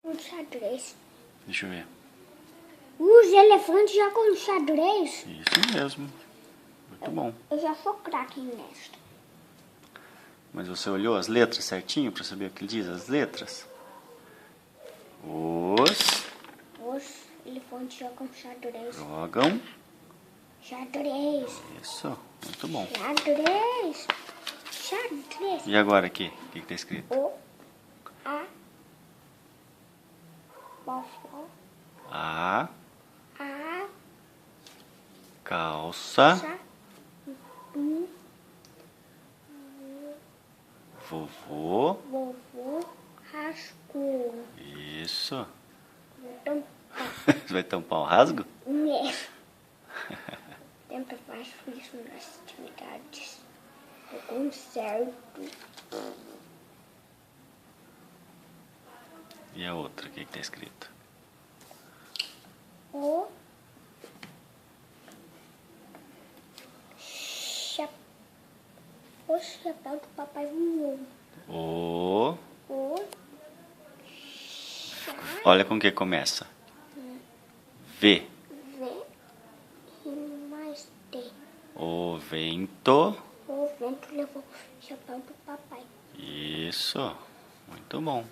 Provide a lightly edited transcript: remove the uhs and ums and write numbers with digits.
Um xadrez. Deixa eu ver. Os elefantes jogam xadrez? Isso mesmo. Muito bom. Eu já sou craque nesta. Mas você olhou as letras certinho para saber o que diz as letras? Os elefantes jogam xadrez. Jogam. Xadrez. Isso. Muito bom. Xadrez. Xadrez. E agora aqui? O que está escrito? A calça vovô. Vovô rascou. Isso. Então, Você vai tampar o rasgo? sempre faço isso nas atividades. Eu conserto. E a outra? O que está escrito? O chapéu do papai voou. Olha com que começa. V. V e mais T. O vento. O vento levou o chapéu do papai. Isso. Muito bom.